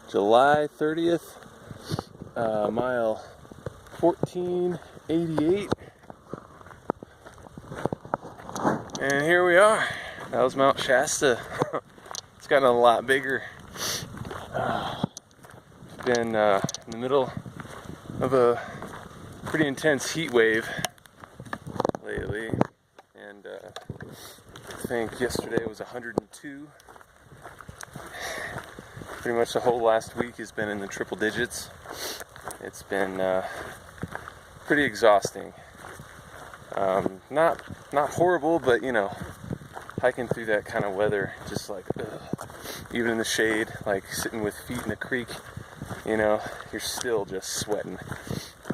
July 30th, mile 1488. And here we are. That was Mount Shasta. It's gotten a lot bigger. Been in the middle of a pretty intense heat wave lately, and I think yesterday was 102. Pretty much the whole last week has been in the triple digits. It's been pretty exhausting. Not horrible, but you know, hiking through that kind of weather, just like even in the shade, like sitting with feet in a creek, you know, you're still just sweating.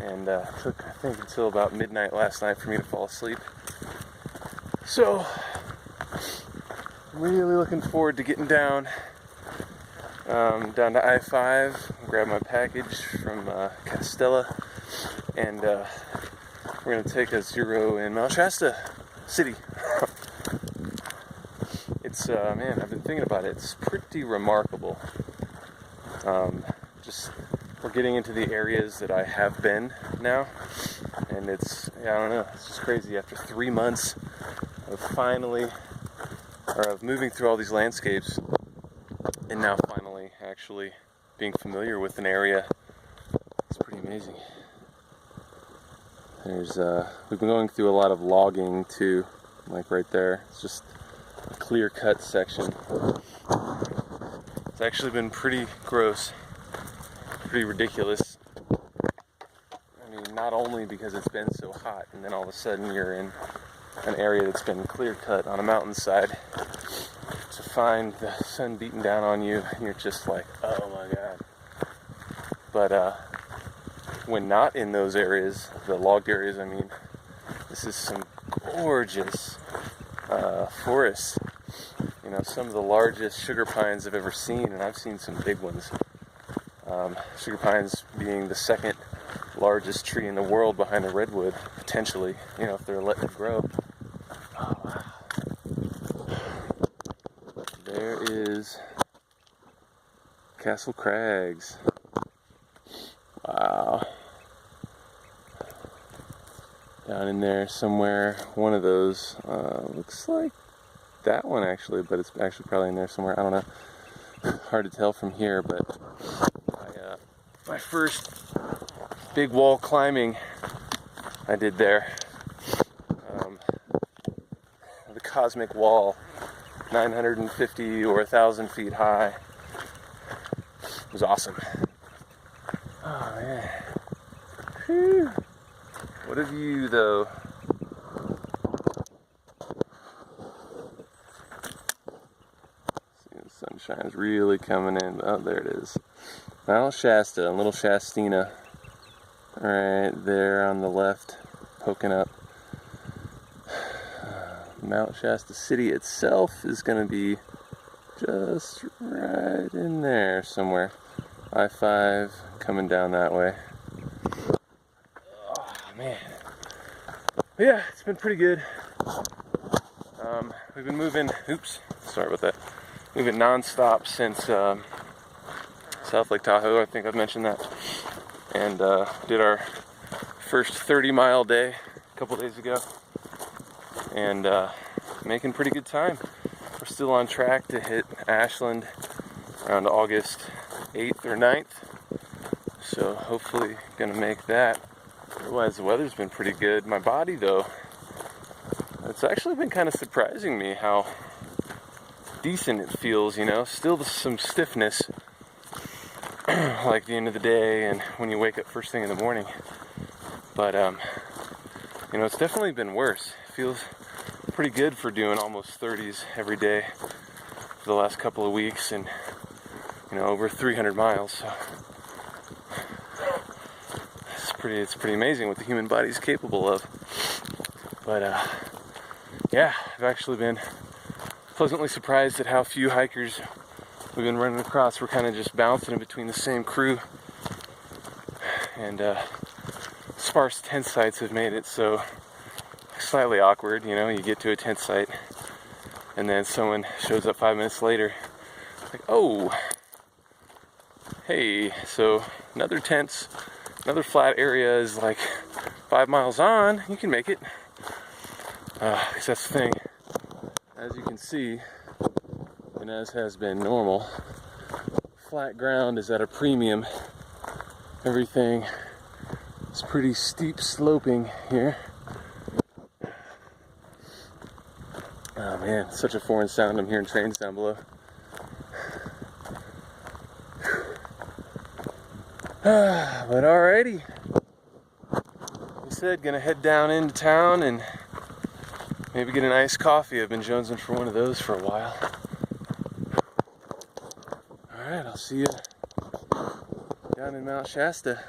And took, I think, until about midnight last night for me to fall asleep. So, really looking forward to getting down to I-5, grab my package from Castella, and we're going to take a zero in Mount Shasta City. It's, man, I've been thinking about it. It's pretty remarkable. We're getting into the areas that I have been now, and it's, yeah, I don't know, it's just crazy. After 3 months of moving through all these landscapes, and now finally actually being familiar with an area, it's pretty amazing. We've been going through a lot of logging too, like right there. It's just a clear-cut section. It's actually been pretty gross. Pretty ridiculous. I mean, not only because it's been so hot, and then all of a sudden you're in an area that's been clear cut on a mountainside, to find the sun beating down on you, and you're just like, oh my god. But when not in those areas, the logged areas, I mean, this is some gorgeous forests. You know, some of the largest sugar pines I've ever seen, and I've seen some big ones. Sugar pines being the second largest tree in the world behind a redwood, potentially, you know, if they're letting it grow. Oh, wow. There is Castle Crags. Wow. Down in there somewhere, one of those, looks like that one actually, but it's actually probably in there somewhere, I don't know. Hard to tell from here, but my first big wall climbing I did there. The Cosmic Wall, 950 or 1,000 feet high. It was awesome. Oh man. Whew. What a view though. See, the sunshine's really coming in. Oh, there it is. Mount Shasta, Little Shastina, right there on the left, poking up. Mount Shasta City itself is going to be just right in there somewhere. I-5 coming down that way. Oh man. But yeah, it's been pretty good. We've been moving, sorry about that. Moving non-stop since South Lake Tahoe, I think I've mentioned that, and did our first 30-mile day a couple days ago, and making pretty good time. We're still on track to hit Ashland around August 8th or 9th, so hopefully gonna make that. Otherwise, the weather's been pretty good. My body, though, it's actually been kind of surprising me how decent it feels, you know, still some stiffness, like the end of the day and when you wake up first thing in the morning, but you know, it's definitely been worse. It feels pretty good for doing almost 30s every day for the last couple of weeks, and you know, over 300 miles, so it's pretty amazing what the human body is capable of. But yeah, I've actually been pleasantly surprised at how few hikers we've been running across. We're kind of just bouncing in between the same crew, and sparse tent sites have made it so slightly awkward. You know, you get to a tent site and then someone shows up 5 minutes later, like, oh, Hey, so another flat area is like 5 miles on. You can make it. 'Cause that's the thing. As you can see, and as has been normal, flat ground is at a premium. Everything is pretty steep sloping here. Oh man, such a foreign sound. I'm hearing trains down below. But alrighty. Like I said, gonna head down into town and maybe get an iced coffee. I've been jonesing for one of those for a while. Alright, I'll see you down in Mount Shasta.